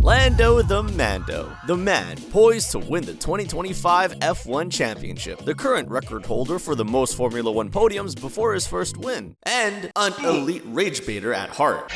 Lando the Mando, the man poised to win the 2025 F1 Championship, the current record holder for the most Formula 1 podiums before his first win, and an elite rage baiter at heart.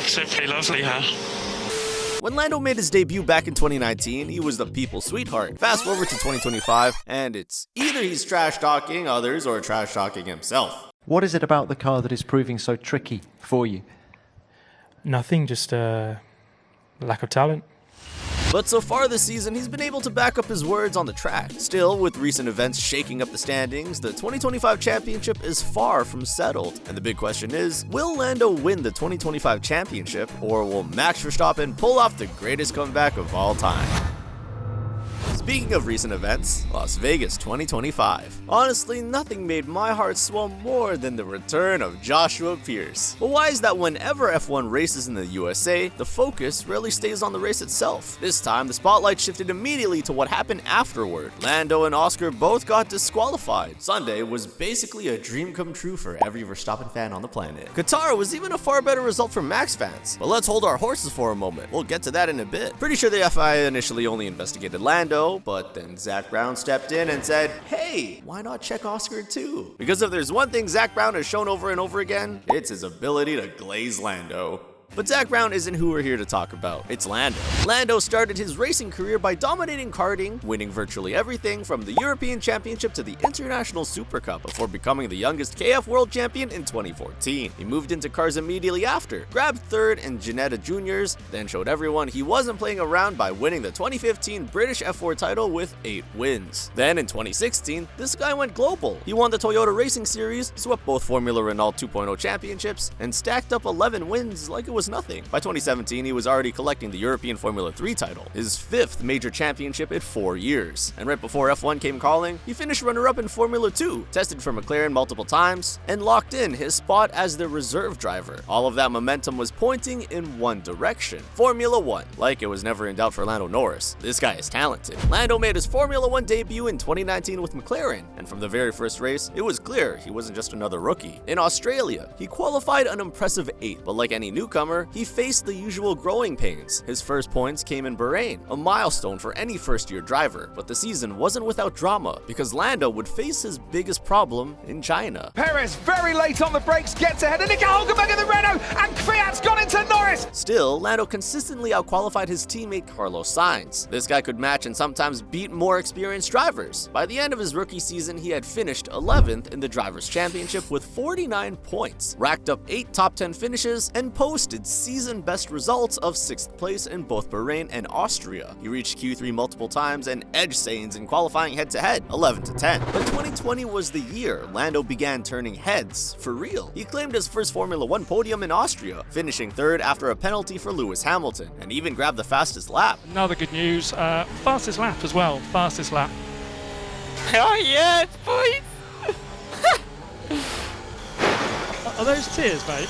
Simply lovely, huh? When Lando made his debut back in 2019, he was the people's sweetheart. Fast forward to 2025, and it's either he's trash-talking others or trash-talking himself. What is it about the car that is proving so tricky for you? Nothing, just lack of talent. But so far this season, he's been able to back up his words on the track. Still, with recent events shaking up the standings, the 2025 championship is far from settled. And the big question is, will Lando win the 2025 championship, or will Max Verstappen pull off the greatest comeback of all time? Speaking of recent events, Las Vegas 2025. Honestly, nothing made my heart swell more than the return of Joshua Pierce. But why is that whenever F1 races in the USA, the focus rarely stays on the race itself? This time, the spotlight shifted immediately to what happened afterward. Lando and Oscar both got disqualified. Sunday was basically a dream come true for every Verstappen fan on the planet. Qatar was even a far better result for Max fans. But let's hold our horses for a moment. We'll get to that in a bit. Pretty sure the FIA initially only investigated Lando, but then Zach Brown stepped in and said, hey, why not check Oscar too? Because if there's one thing Zach Brown has shown over and over again, it's his ability to glaze Lando. But Zach Brown isn't who we're here to talk about, it's Lando. Lando started his racing career by dominating karting, winning virtually everything from the European Championship to the International Super Cup before becoming the youngest KF World Champion in 2014. He moved into cars immediately after, grabbed third in Ginetta Juniors, then showed everyone he wasn't playing around by winning the 2015 British F4 title with 8 wins. Then in 2016, this guy went global. He won the Toyota Racing Series, swept both Formula Renault 2.0 championships, and stacked up 11 wins like it was nothing. By 2017, he was already collecting the European Formula 3 title, his 5th major championship in 4 years. And right before F1 came calling, he finished runner-up in Formula 2, tested for McLaren multiple times, and locked in his spot as their reserve driver. All of that momentum was pointing in one direction: Formula 1. Like it was never in doubt for Lando Norris. This guy is talented. Lando made his Formula 1 debut in 2019 with McLaren, and from the very first race, it was clear he wasn't just another rookie. In Australia, he qualified an impressive 8th, but like any newcomer, he faced the usual growing pains. His first points came in Bahrain, a milestone for any first-year driver. But the season wasn't without drama, because Lando would face his biggest problem in China. Perez very late on the brakes, gets ahead of Nico Hulkenberg in the Renault, and Kvyat's gone into Norris! Still, Lando consistently outqualified his teammate Carlos Sainz. This guy could match and sometimes beat more experienced drivers. By the end of his rookie season, he had finished 11th in the Drivers' Championship with 49 points, racked up 8 top 10 finishes, and posted season best results of 6th place in both Bahrain and Austria. He reached Q3 multiple times and edged Sainz in qualifying head-to-head, 11-10. But 2020 was the year Lando began turning heads for real. He claimed his first Formula 1 podium in Austria, finishing 3rd after a penalty for Lewis Hamilton, and even grabbed the fastest lap. Another good news, fastest lap as well, fastest lap. Oh yes, boys! Are those tears, mate?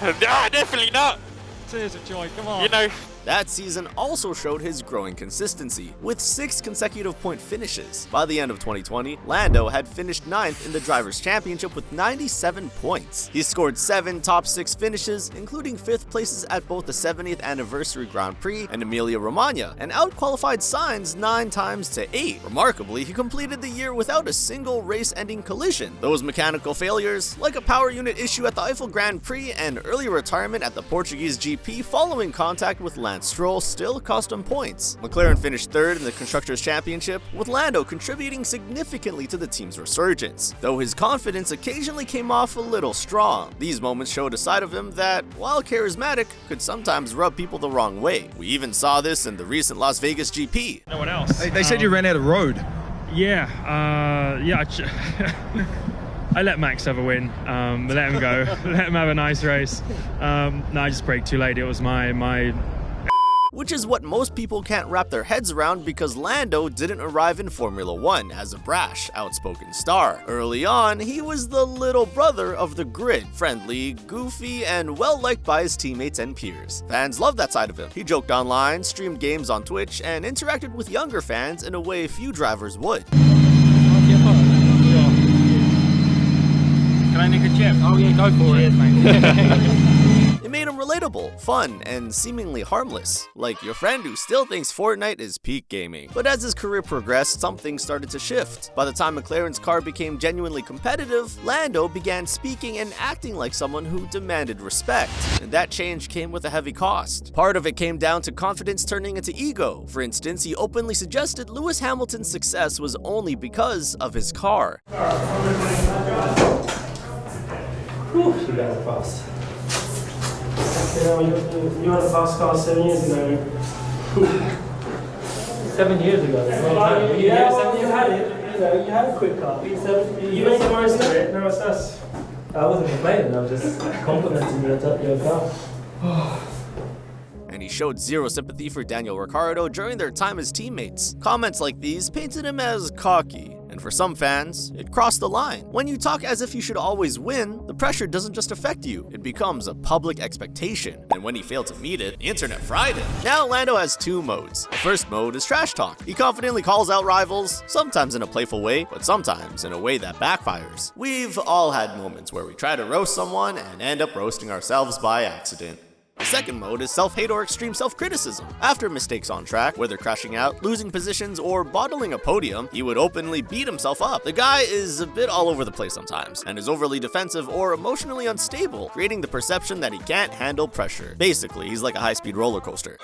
No, definitely not. Tears of joy, come on. You know, That season also showed his growing consistency, with 6 consecutive point finishes. By the end of 2020, Lando had finished 9th in the Drivers' Championship with 97 points. He scored 7 top 6 finishes, including 5th places at both the 70th Anniversary Grand Prix and Emilia-Romagna, and outqualified Sainz 9 times to 8. Remarkably, he completed the year without a single race-ending collision. Those mechanical failures, like a power unit issue at the Eiffel Grand Prix and early retirement at the Portuguese GP following contact with Lance Stroll, still cost him points. McLaren finished 3rd in the Constructors' Championship, with Lando contributing significantly to the team's resurgence, though his confidence occasionally came off a little strong. These moments showed a side of him that, while charismatic, could sometimes rub people the wrong way. We even saw this in the recent Las Vegas GP. No one else. They said you ran out of road. Yeah. I let Max have a win. Let him go. Let him have a nice race. No, I just braked too late. It was my Which is what most people can't wrap their heads around, because Lando didn't arrive in Formula 1 as a brash, outspoken star. Early on, he was the little brother of the grid, friendly, goofy, and well-liked by his teammates and peers. Fans loved that side of him. He joked online, streamed games on Twitch, and interacted with younger fans in a way few drivers would. Can I nick a chip? Oh yeah, go for it, mate. It made him relatable, fun, and seemingly harmless, like your friend who still thinks Fortnite is peak gaming. But as his career progressed, something started to shift. By the time McLaren's car became genuinely competitive, Lando began speaking and acting like someone who demanded respect. And that change came with a heavy cost. Part of it came down to confidence turning into ego. For instance, he openly suggested Lewis Hamilton's success was only because of his car. Whew, you guys are fast. You know, you had a fast car 7 years ago. 7 years ago? Yeah, well, you had it. You know, you had a quick car. You made the most of it. No, it's us. I wasn't complaining. I was just complimenting your car. And he showed zero sympathy for Daniel Ricciardo during their time as teammates. Comments like these painted him as cocky, and for some fans, it crossed the line. When you talk as if you should always win, the pressure doesn't just affect you, it becomes a public expectation. And when he failed to meet it, the internet fried him. Now Lando has two modes. The first mode is trash talk. He confidently calls out rivals, sometimes in a playful way, but sometimes in a way that backfires. We've all had moments where we try to roast someone and end up roasting ourselves by accident. The second mode is self-hate or extreme self-criticism. After mistakes on track, whether crashing out, losing positions, or bottling a podium, he would openly beat himself up. The guy is a bit all over the place sometimes, and is overly defensive or emotionally unstable, creating the perception that he can't handle pressure. Basically, he's like a high-speed roller coaster.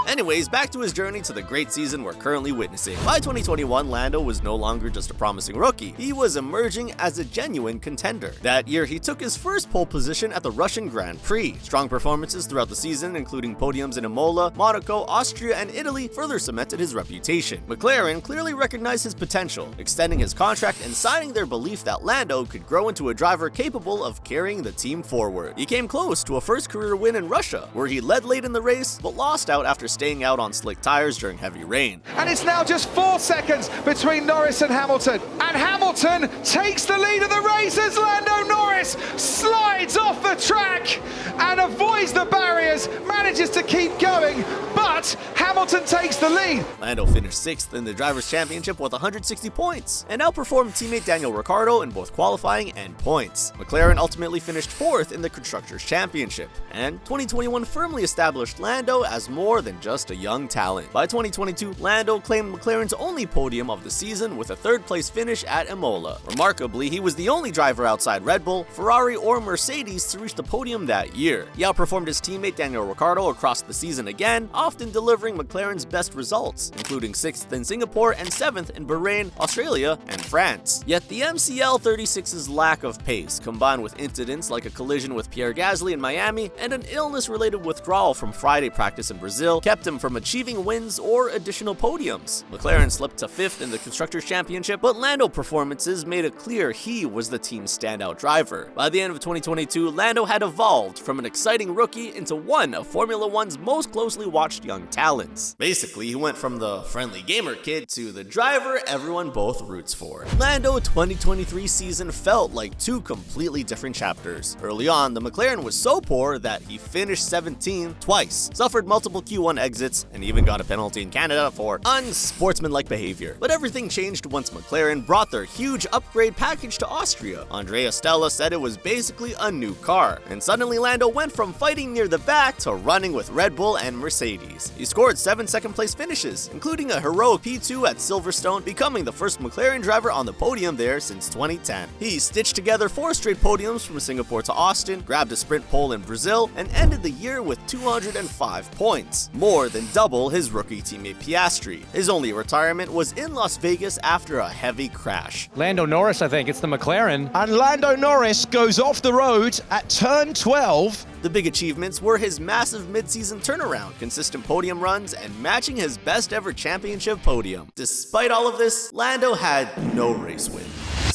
Anyways, back to his journey to the great season we're currently witnessing. By 2021, Lando was no longer just a promising rookie. He was emerging as a genuine contender. That year, he took his first pole position at the Russian Grand Prix. Strong performances throughout the season, including podiums in Imola, Monaco, Austria, and Italy, further cemented his reputation. McLaren clearly recognized his potential, extending his contract and signing their belief that Lando could grow into a driver capable of carrying the team forward. He came close to a first career win in Russia, where he led late in the race, but lost out after staying out on slick tires during heavy rain. And it's now just 4 seconds between Norris and Hamilton. And Hamilton takes the lead of the race as Lando Norris slides off the track and avoids the barriers, manages to keep going, but Hamilton takes the lead. Lando finished 6th in the Drivers' Championship with 160 points, and outperformed teammate Daniel Ricciardo in both qualifying and points. McLaren ultimately finished 4th in the Constructors' Championship, and 2021 firmly established Lando as more than just a young talent. By 2022, Lando claimed McLaren's only podium of the season with a 3rd place finish at Imola. Remarkably, he was the only driver outside Red Bull, Ferrari, or Mercedes to reach the podium that year. He outperformed his teammate Daniel Ricciardo across the season again, often delivering McLaren's best results, including 6th in Singapore and 7th in Bahrain, Australia, and France. Yet the MCL 36's lack of pace, combined with incidents like a collision with Pierre Gasly in Miami and an illness-related withdrawal from Friday practice in Brazil, kept him from achieving wins or additional podiums. McLaren slipped to 5th in the Constructors' Championship, but Lando performances made it clear he was the team's standout driver. By the end of 2022, Lando had evolved from an exciting rookie into one of Formula One's most closely watched young talents. Basically, he went from the friendly gamer kid to the driver everyone both roots for. Lando 2023 season felt like two completely different chapters. Early on, the McLaren was so poor that he finished 17th twice, suffered multiple Q1 exits, and even got a penalty in Canada for unsportsmanlike behavior. But everything changed once McLaren brought their huge upgrade package to Austria. Andrea Stella said it was basically a new car, and suddenly Lando went from fighting near the back to running with Red Bull and Mercedes. He scored 7 second-place finishes, including a heroic P2 at Silverstone, becoming the first McLaren driver on the podium there since 2010. He stitched together 4 straight podiums from Singapore to Austin, grabbed a sprint pole in Brazil, and ended the year with 205 points, more than double his rookie teammate Piastri. His only retirement was in Las Vegas after a heavy crash. Lando Norris, I think, it's the McLaren. And Lando Norris goes off the road at turn 12. The big achievements were his massive mid-season turnaround, consistent podium runs, and matching his best ever championship podium. Despite all of this, Lando had no race win.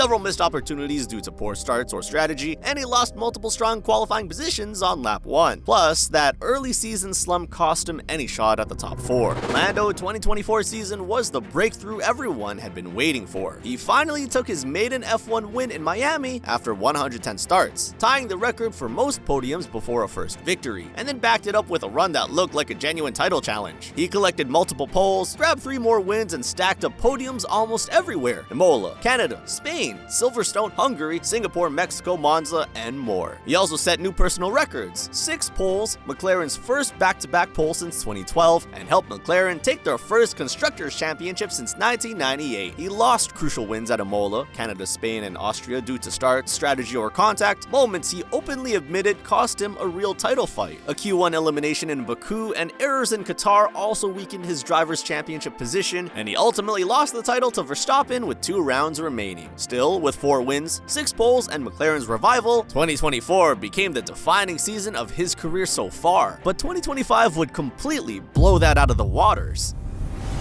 several missed opportunities due to poor starts or strategy, and he lost multiple strong qualifying positions on lap 1. Plus, that early season slump cost him any shot at the top 4. Lando 2024 season was the breakthrough everyone had been waiting for. He finally took his maiden F1 win in Miami after 110 starts, tying the record for most podiums before a first victory, and then backed it up with a run that looked like a genuine title challenge. He collected multiple poles, grabbed 3 more wins, and stacked up podiums almost everywhere: Imola, Canada, Spain, Silverstone, Hungary, Singapore, Mexico, Monza, and more. He also set new personal records: 6 poles, McLaren's first back-to-back pole since 2012, and helped McLaren take their first Constructors' Championship since 1998. He lost crucial wins at Imola, Canada, Spain, and Austria due to start, strategy, or contact, moments he openly admitted cost him a real title fight. A Q1 elimination in Baku and errors in Qatar also weakened his driver's championship position, and he ultimately lost the title to Verstappen with 2 rounds remaining. Still, with 4 wins, 6 poles, and McLaren's revival, 2024 became the defining season of his career so far, but 2025 would completely blow that out of the waters.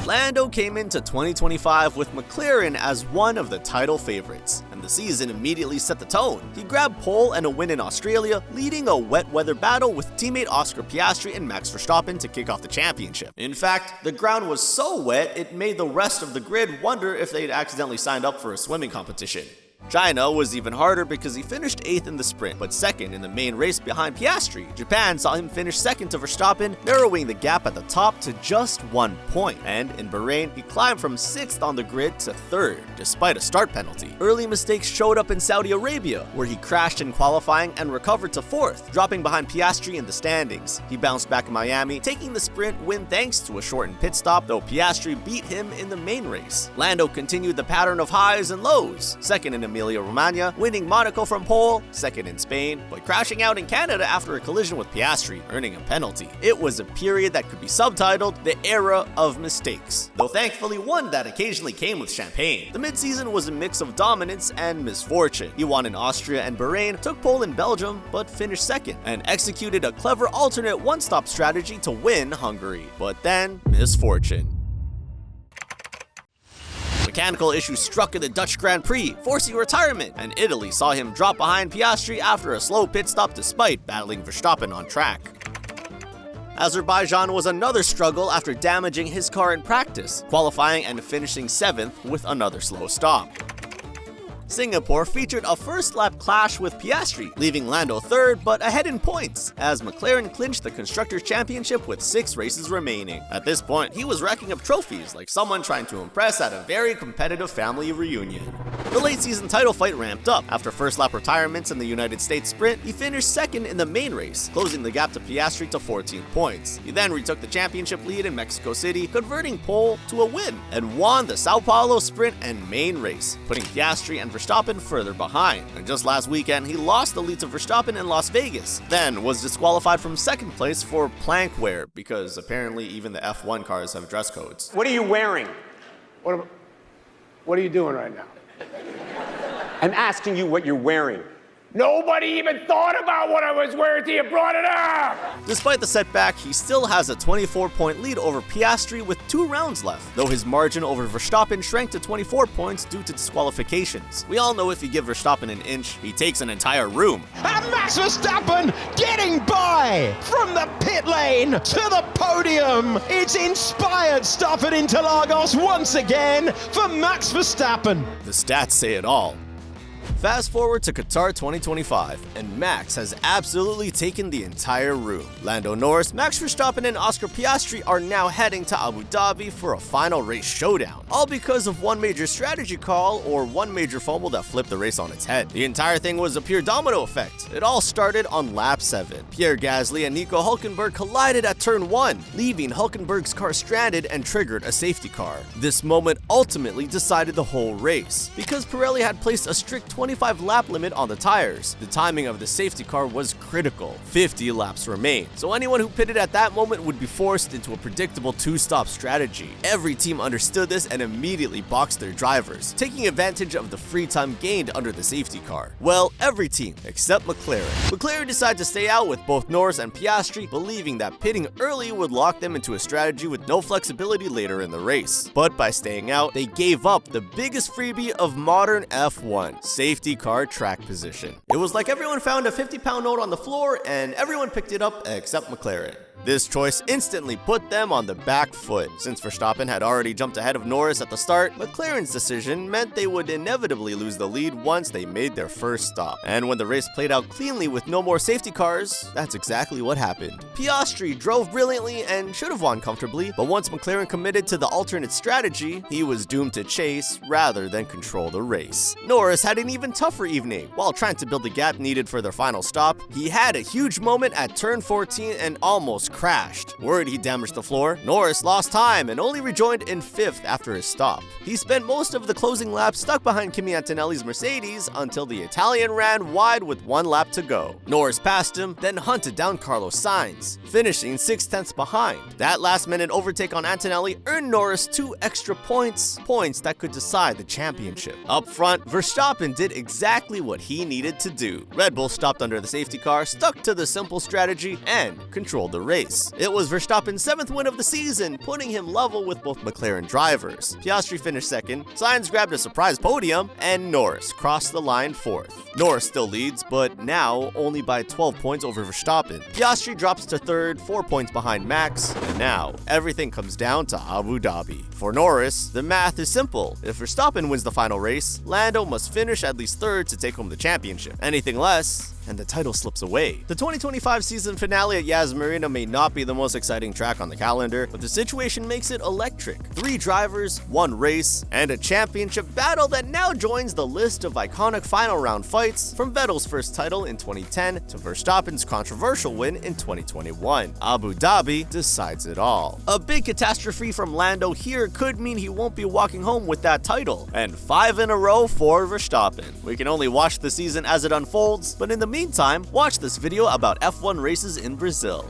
Lando came into 2025 with McLaren as one of the title favorites, and the season immediately set the tone. He grabbed pole and a win in Australia, leading a wet weather battle with teammate Oscar Piastri and Max Verstappen to kick off the championship. In fact, the ground was so wet it made the rest of the grid wonder if they'd accidentally signed up for a swimming competition. China was even harder because he finished 8th in the sprint, but 2nd in the main race behind Piastri. Japan saw him finish 2nd to Verstappen, narrowing the gap at the top to just 1 point. And in Bahrain, he climbed from 6th on the grid to 3rd, despite a start penalty. Early mistakes showed up in Saudi Arabia, where he crashed in qualifying and recovered to 4th, dropping behind Piastri in the standings. He bounced back in Miami, taking the sprint win thanks to a shortened pit stop, though Piastri beat him in the main race. Lando continued the pattern of highs and lows, 2nd in Emilia-Romagna, winning Monaco from pole, 2nd in Spain, but crashing out in Canada after a collision with Piastri, earning a penalty. It was a period that could be subtitled the era of mistakes, though thankfully one that occasionally came with champagne. The mid-season was a mix of dominance and misfortune. He won in Austria and Bahrain, took pole in Belgium, but finished 2nd, and executed a clever alternate one-stop strategy to win Hungary. But then, misfortune. Mechanical issues struck in the Dutch Grand Prix, forcing retirement, and Italy saw him drop behind Piastri after a slow pit stop despite battling Verstappen on track. Azerbaijan was another struggle after damaging his car in practice, qualifying and finishing 7th with another slow stop. Singapore featured a first-lap clash with Piastri, leaving Lando 3rd but ahead in points, as McLaren clinched the Constructors' Championship with 6 races remaining. At this point, he was racking up trophies like someone trying to impress at a very competitive family reunion. The late-season title fight ramped up. After first-lap retirements in the United States sprint, he finished 2nd in the main race, closing the gap to Piastri to 14 points. He then retook the championship lead in Mexico City, converting pole to a win, and won the Sao Paulo sprint and main race, putting Piastri and Verstappen further behind. And just last weekend, he lost the lead to Verstappen in Las Vegas, then was disqualified from 2nd place for plank wear, because apparently even the F1 cars have dress codes. What are you wearing? What are you doing right now? I'm asking you what you're wearing. Nobody even thought about what I was wearing till you brought it up! Despite the setback, he still has a 24-point lead over Piastri with 2 rounds left, though his margin over Verstappen shrank to 24 points due to disqualifications. We all know if you give Verstappen an inch, he takes an entire room. And Max Verstappen getting by from the pit lane to the podium. It's inspired stuff at Interlagos once again for Max Verstappen. The stats say it all. Fast forward to Qatar 2025, and Max has absolutely taken the entire room. Lando Norris, Max Verstappen, and Oscar Piastri are now heading to Abu Dhabi for a final race showdown, all because of one major strategy call or one major fumble that flipped the race on its head. The entire thing was a pure domino effect. It all started on lap 7. Pierre Gasly and Nico Hülkenberg collided at turn 1, leaving Hülkenberg's car stranded and triggered a safety car. This moment ultimately decided the whole race, because Pirelli had placed a strict 25 lap limit on the tires. The timing of the safety car was critical. 50 laps remained, so anyone who pitted at that moment would be forced into a predictable two-stop strategy. Every team understood this and immediately boxed their drivers, taking advantage of the free time gained under the safety car. Well, every team except McLaren. McLaren decided to stay out with both Norris and Piastri, believing that pitting early would lock them into a strategy with no flexibility later in the race. But by staying out, they gave up the biggest freebie of modern F1, safety car track position. It was like everyone found a 50-pound note on the floor and everyone picked it up except McLaren. This choice instantly put them on the back foot. Since Verstappen had already jumped ahead of Norris at the start, McLaren's decision meant they would inevitably lose the lead once they made their first stop. And when the race played out cleanly with no more safety cars, that's exactly what happened. Piastri drove brilliantly and should have won comfortably, but once McLaren committed to the alternate strategy, he was doomed to chase rather than control the race. Norris had an even tougher evening. While trying to build the gap needed for their final stop, he had a huge moment at turn 14 and almost crashed. Worried he damaged the floor, Norris lost time and only rejoined in 5th after his stop. He spent most of the closing lap stuck behind Kimi Antonelli's Mercedes until the Italian ran wide with 1 lap to go. Norris passed him, then hunted down Carlos Sainz, finishing 6/10 behind. That last-minute overtake on Antonelli earned Norris 2 extra points that could decide the championship. Up front, Verstappen did exactly what he needed to do. Red Bull stopped under the safety car, stuck to the simple strategy, and controlled the race. It was Verstappen's 7th win of the season, putting him level with both McLaren drivers. Piastri finished 2nd, Sainz grabbed a surprise podium, and Norris crossed the line 4th. Norris still leads, but now only by 12 points over Verstappen. Piastri drops to 3rd, 4 points behind Max, and now everything comes down to Abu Dhabi. For Norris, the math is simple. If Verstappen wins the final race, Lando must finish at least 3rd to take home the championship. Anything less, and the title slips away. The 2025 season finale at Yas Marina may not be the most exciting track on the calendar, but the situation makes it electric. 3 drivers, 1 race, and a championship battle that now joins the list of iconic final round fights, from Vettel's first title in 2010 to Verstappen's controversial win in 2021. Abu Dhabi decides it all. A big catastrophe from Lando here could mean he won't be walking home with that title, and 5 in a row for Verstappen. We can only watch the season as it unfolds, but in the meantime, watch this video about F1 races in Brazil.